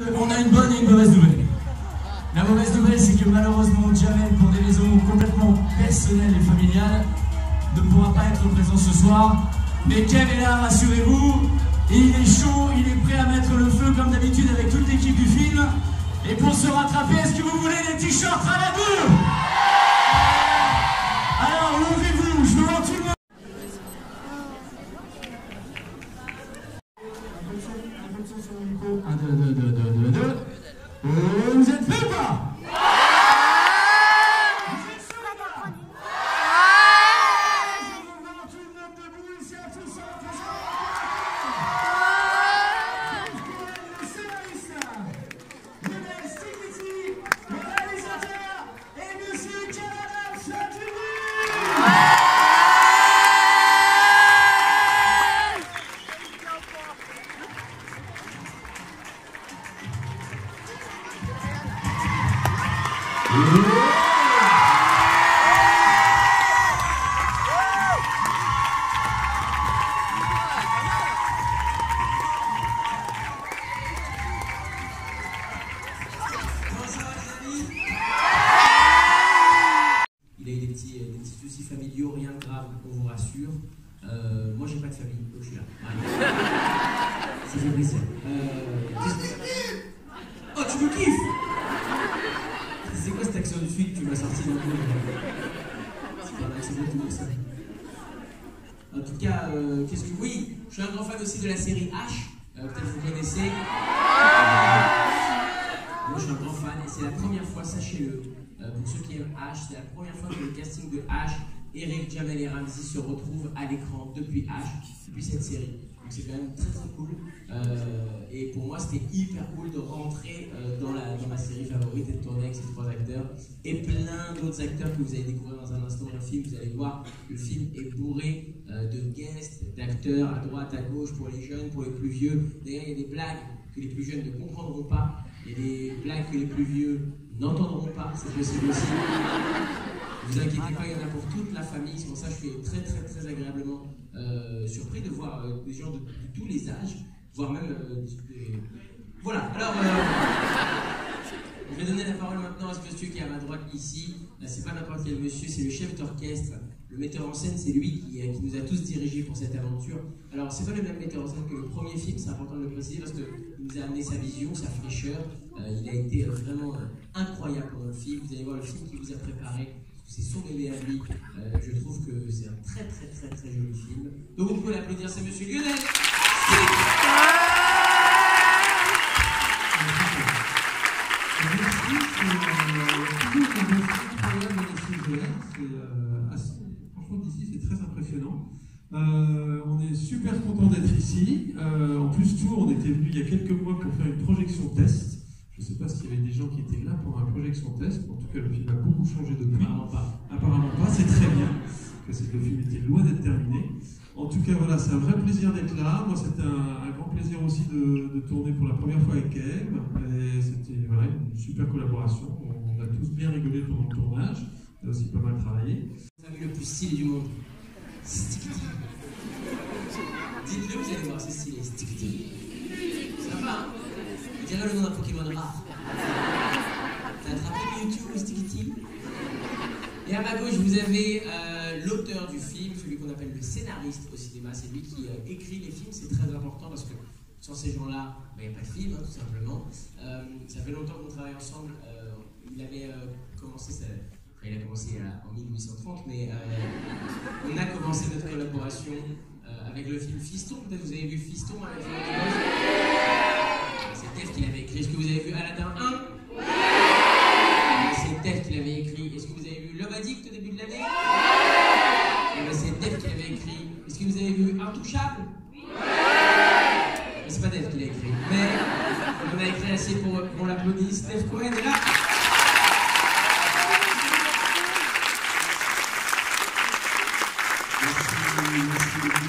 On a une bonne et une mauvaise nouvelle. La mauvaise nouvelle, c'est que malheureusement, Jamel, pour des raisons complètement personnelles et familiales, ne pourra pas être présent ce soir. Mais Kev est là, rassurez-vous. Et il est chaud, il est prêt à mettre le feu comme d'habitude avec toute l'équipe du film. Et pour se rattraper, est-ce que vous voulez des t-shirts à la deux? Alors, levez-vous, je veux voir tout le monde. Attention sur le micro. 1, 2, 2, 2, 2, 2, 2. Vous êtes prêts ou pas? Il a eu des petits soucis familiaux, rien de grave, on vous rassure. Moi j'ai pas de famille, donc je suis là. C'est Fabrice. Oh, tu me kiffes? C'est quoi cette action du film que tu m'as sorti d'un coup? C'est pas un accent de tout ça. En tout cas, qu'est-ce que... Oui, je suis un grand fan aussi de la série H. Peut-être vous connaissez. Moi je suis un grand fan et c'est la première fois, sachez-le, pour ceux qui aiment H, c'est la première fois que le casting de H, Eric, Jamel et Ramzy se retrouvent à l'écran depuis H, depuis cette série. Donc c'est quand même très très cool. Et pour moi c'était hyper cool de rentrer dans ma série favorite et de tourner avec ces trois acteurs et plein d'autres acteurs que vous allez découvrir dans un instant dans le film. Vous allez voir, le film est bourré de guests, d'acteurs à droite, à gauche, pour les jeunes, pour les plus vieux. D'ailleurs il y a des blagues que les plus jeunes ne comprendront pas, il y a des blagues que les plus vieux n'entendront pas, c'est possible aussi. Ne vous inquiétez pas, il y en a pour toute la famille, c'est pour ça que je suis très très très agréablement surpris de voir des gens de tous les âges, voire même Voilà, alors je vais donner la parole maintenant à ce monsieur qui est à ma droite ici. Là, c'est pas n'importe quel monsieur, c'est le chef d'orchestre, le metteur en scène, c'est lui qui nous a tous dirigés pour cette aventure. Alors c'est pas le même metteur en scène que le premier film, c'est important de le préciser parce qu'il nous a amené sa vision, sa fraîcheur. Il a été vraiment incroyable pendant le film. Vous allez voir le film qu'il vous a préparé. C'est son bébé à lui. Je trouve que c'est un très très très très joli film. Donc vous pouvez l'applaudir, c'est monsieur Lionel. Franchement, d'ici, c'est très impressionnant. On est super content d'être ici. En plus, Tours, on était venu il y a quelques mois pour faire une projection test. Je ne sais pas s'il y avait des gens qui étaient là pour une projection test. En tout cas, le film a beaucoup changé depuis. Apparemment pas. C'est très bien. Parce que le film était loin d'être terminé. En tout cas, voilà, c'est un vrai plaisir d'être là. Moi, c'était un grand plaisir aussi de tourner pour la première fois avec Kev. Et c'était voilà, une super collaboration. On a tous bien rigolé pendant le tournage. On a aussi pas mal travaillé. Le plus stylé du monde. Stickity. Dites-le, vous allez voir, c'est stylé. Stickity. Ça va, hein? Je dirais le nom d'un Pokémon rare. T'as attrapé YouTube, le Stickity? Et à ma gauche, vous avez l'auteur du film, celui qu'on appelle le scénariste au cinéma. C'est lui qui écrit les films, c'est très important parce que sans ces gens-là, il n'y a pas de film, hein, tout simplement. Ça fait longtemps qu'on travaille ensemble. Il avait commencé il a commencé en 1830, mais on a commencé notre collaboration avec le film Fiston. Peut-être vous avez vu Fiston avec c'est Dave qui l'avait écrit. Est-ce que vous avez vu Aladdin 1? C'est Dave qui l'avait écrit. Est-ce que vous avez vu Love Addict au début de l'année? C'est Dave qui l'avait écrit. Est-ce que vous avez vu Intouchable? C'est pas Dave qui l'a écrit, mais on a écrit assez pour qu'on l'applaudisse. Dave Cohen est là. Merci beaucoup.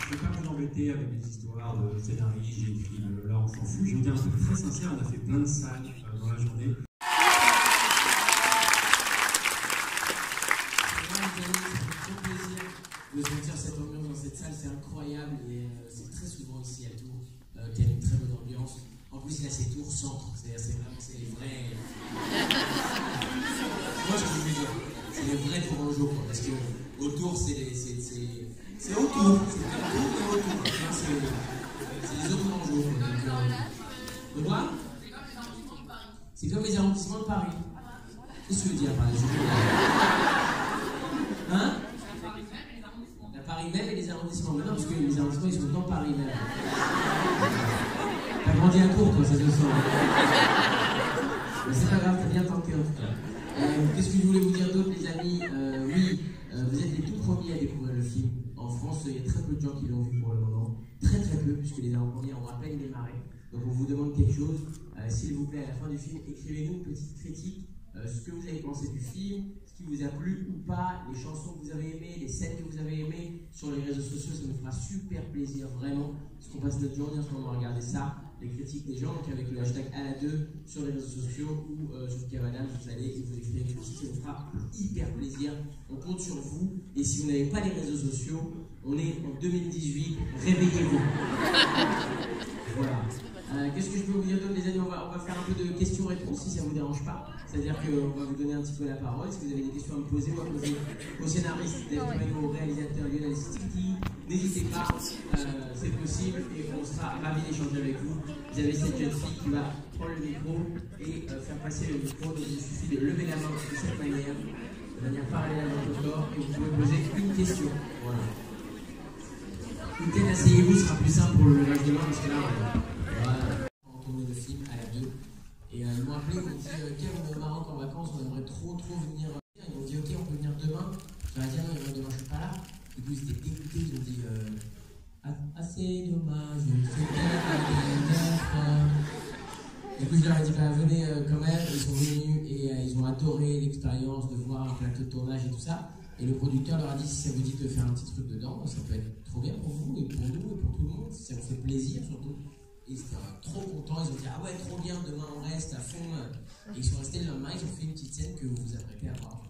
Je ne vais pas vous embêter avec des histoires de scénarii, j'ai écrit là, on s'en fout. Je veux dire un truc très sincère, on a fait plein de salles dans la journée. De sentir cette ambiance dans cette salle, c'est incroyable et c'est très souvent ici à Tours qu'il y a une très bonne ambiance. plus, là, c'est Tours Centre. C'est vraiment, c'est les vrais. Moi, ce que je veux dire, c'est les vrais Tourangeaux, quoi. Parce que autour, c'est autour. C'est comme Tours, mais autour. C'est les autres Tourangeaux, quoi. De quoi? C'est comme les arrondissements de Paris. Qu'est-ce que tu veux dire par les Hein? La Paris même et les arrondissements. Mais non, parce que les arrondissements, ils sont dans Paris même. T'as grandi à Tours, toi, ça se sent. Mais c'est pas grave, t'as bien tenté en tout cas. Qu'est-ce que je voulais vous dire d'autre, les amis? Oui, vous êtes les tout premiers à découvrir le film. En France, il y a très peu de gens qui l'ont vu pour le moment. Très peu, puisque les avant-premières ont à peine démarré. Donc on vous demande quelque chose. S'il vous plaît, à la fin du film, écrivez-nous une petite critique. Ce que vous avez pensé du film, ce qui vous a plu ou pas, les chansons que vous avez aimées, les scènes que vous avez aimées sur les réseaux sociaux, ça nous fera super plaisir, vraiment, parce qu'on passe notre journée en ce moment à regarder ça, les critiques des gens, donc avec le hashtag #ALA2 sur les réseaux sociaux ou sur Cavana, vous allez et vous écrivez une critique, ça nous fera hyper plaisir, on compte sur vous, et si vous n'avez pas les réseaux sociaux, on est en 2018, réveillez-vous. Voilà. Qu'est-ce que je peux vous dire d'autre, les amis? On va faire un peu de questions-réponses si ça ne vous dérange pas. C'est-à-dire qu'on va vous donner un petit peu la parole. Si vous avez des questions à me poser ou à poser au scénariste, au réalisateur Lionel Stiti, n'hésitez pas, c'est possible et on sera ravis d'échanger avec vous. Vous avez cette jeune fille qui va prendre le micro et faire passer le micro. Donc il suffit de lever la main de cette manière, de manière parallèle à votre corps, et vous pouvez poser une question. Voilà. Peut-être asseyez-vous, ce sera plus simple pour le reste de l'heure parce que là, on va tourner le film à la 2. Et ils m'ont appelé, ils m'ont dit Kev, on est au Maroc en vacances, on aimerait trop venir. Ils m'ont dit ok, on peut venir demain. J'aurais dit non, demain je suis pas là. Du coup, ils étaient dégoûtés, ils ont dit assez dommage, c'est bien. Du coup, je leur ai dit venez quand même. Ils sont venus et ils ont adoré l'expérience de voir un plateau de tournage et tout ça. Et le producteur leur a dit si ça vous dit de faire un petit truc dedans, ça peut être trop bien pour vous et pour nous et pour tout le monde, si ça vous fait plaisir surtout. Ils étaient trop contents, ils ont dit ah ouais trop bien, demain on reste à fond. Et ils sont restés le lendemain, ils ont fait une petite scène que vous vous apprêtez à voir.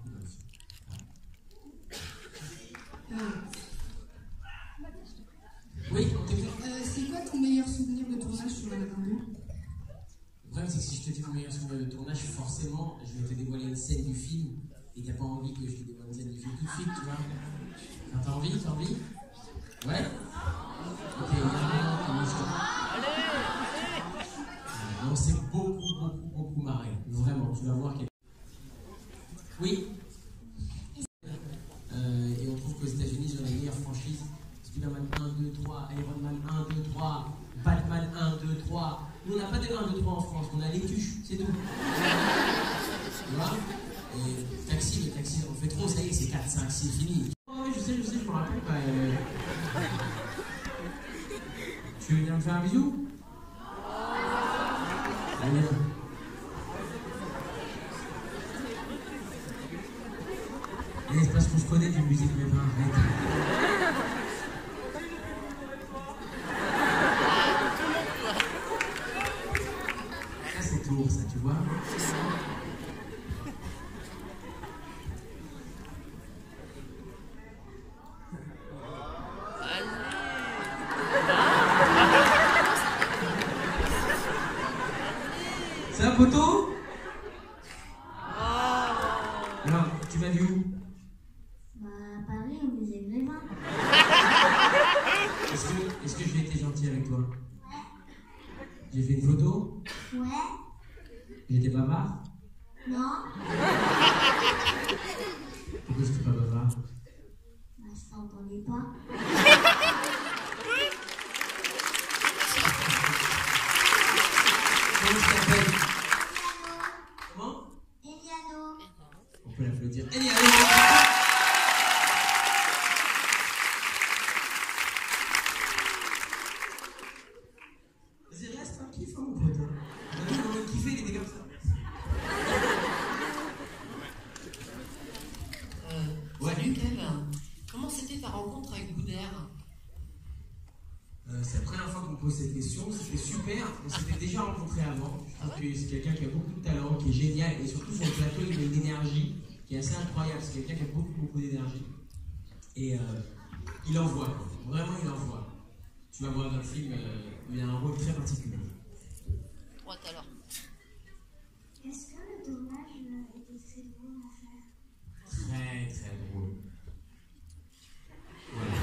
Oui, on t'écoute. C'est quoi ton meilleur souvenir de tournage sur la 2? Le problème c'est que si je te dis mon meilleur souvenir de tournage, forcément je vais te dévoiler une scène du film et t'as pas envie que je te dévoile une scène du film tout de suite, tu vois. Enfin, t'as envie? Ouais. Ok, on s'est beaucoup marré. Vraiment, tu vas voir qu'il y a... Oui. Et on trouve qu'aux États-Unis, ils ont les meilleures franchises. Spider-Man 1, 2, 3, Iron Man 1, 2, 3, Batman 1, 2, 3. Nous, on n'a pas de 1, 2, 3 en France, on a les tuches, c'est tout. Tu vois? Et taxi, on fait trop, ça y est, c'est 4, 5, c'est fini. Oh, oui, je sais, je me rappelle pas. Tu veux venir me faire un bisou? Allez. Et c'est parce qu'on se connaît du musique, mais pas arrête. Ça, c'est Tours, ça, tu vois? C'est un poteau? Alors, tu m'as vu où? À Paris, au musée Grévin. Est-ce que j'ai été gentil avec toi? Ouais. J'ai fait une photo? Ouais. J'étais bavard? Non. Pourquoi j'étais pas bavard? Bah, je t'entendais pas. Comment tu t'appelles? Comment? Eliano. On peut l'applaudir. Vas-y, reste tranquille, mon pote. On a kiffé, il était comme ça. Salut Kev, comment c'était ta rencontre avec Boudère? C'est la première fois qu'on me pose cette question, c'était super, on s'était déjà rencontrés avant. Je trouve que c'est quelqu'un qui a beaucoup de talent, qui est génial, et surtout sur le plateau, il a une énergie qui est assez incroyable. C'est quelqu'un qui a beaucoup d'énergie. Et il envoie, quoi. Vraiment il envoie. Tu vas voir dans le film, il a un rôle très particulier. droite alors. Est-ce que le tournage était très drôle à faire? Très très drôle. Voilà.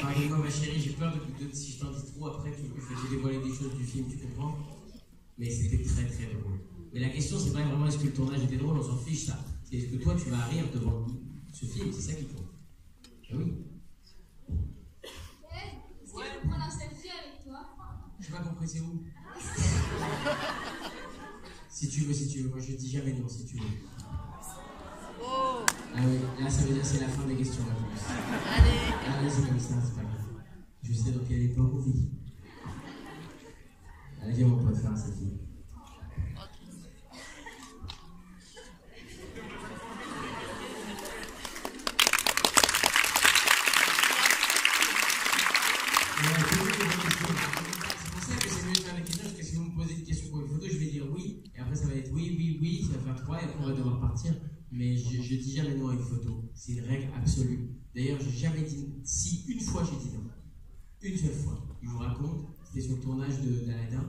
Pardonne-moi ma chérie, j'ai peur si je t'en dis trop après que j'ai dévoilé des choses du film, tu comprends? Mais c'était très très drôle. Mais la question c'est pas vraiment est-ce que le tournage était drôle, on s'en fiche ça. C'est est-ce que toi tu vas rire devant ce film, c'est ça qui compte. Ah oui. Est-ce que je peux prendre un selfie avec toi? J'ai pas compris, c'est où? Si tu veux, moi je dis jamais non si tu veux. Oh, Ah oui, là ça veut dire c'est la fin des questions-réponses. allez. Ah là c'est comme ça, c'est pas grave. Je sais dans quelle époque on vit. Allez viens mon pote faire un selfie. C'est pour ça que c'est mieux de faire des questions, parce que si vous me posez une question pour une photo, je vais dire oui, et après ça va être oui, ça va faire 3, et après on va devoir partir. Mais je dis jamais non à une photo, c'est une règle absolue. D'ailleurs, j'ai jamais dit si, une fois j'ai dit non. Une seule fois. Je vous raconte, c'était sur le tournage d'Aladin.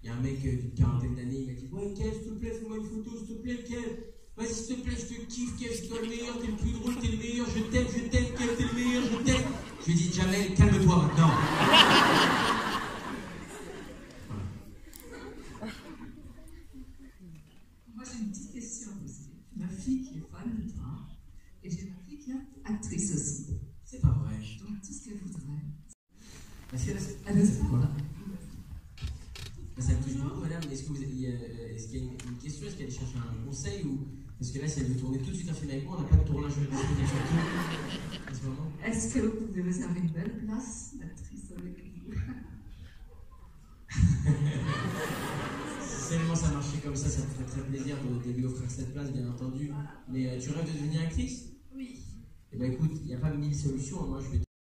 Il y a un mec d'une quarantaine d'années, il m'a dit ouais, Kev, s'il te plaît, fais-moi une photo, s'il te plaît, Kev. Vas-y, s'il te plaît, je te kiffe, Kev, c'est toi le meilleur, t'es le plus drôle, t'es le meilleur, je t'aime, Kev, t'es le meilleur, je t'aime. Je lui ai dit, Jamel, calme-toi maintenant. Voilà. Moi, j'ai une petite question aussi. Ma fille qui est fan de toi, et j'ai ma fille qui est actrice aussi. C'est pas vrai. Donc, tout ce qu'elle voudrait. Parce que là, Elle ne sait pas. ça me touche beaucoup, madame. Est-ce qu'il y a une question? Est-ce qu'elle cherche un conseil ou... Parce que là, si elle veut tourner tout de suite un film avec moi, on n'a pas de tournage de spectacle sur tout en ce moment. Est-ce que vous pouvez réserver une belle place d'actrice avec vous? Si seulement ça marchait comme ça me ferait très plaisir de lui offrir cette place, bien entendu. Mais tu rêves de devenir actrice? Oui. Eh bien écoute, il n'y a pas 1000 solutions. Moi, je vais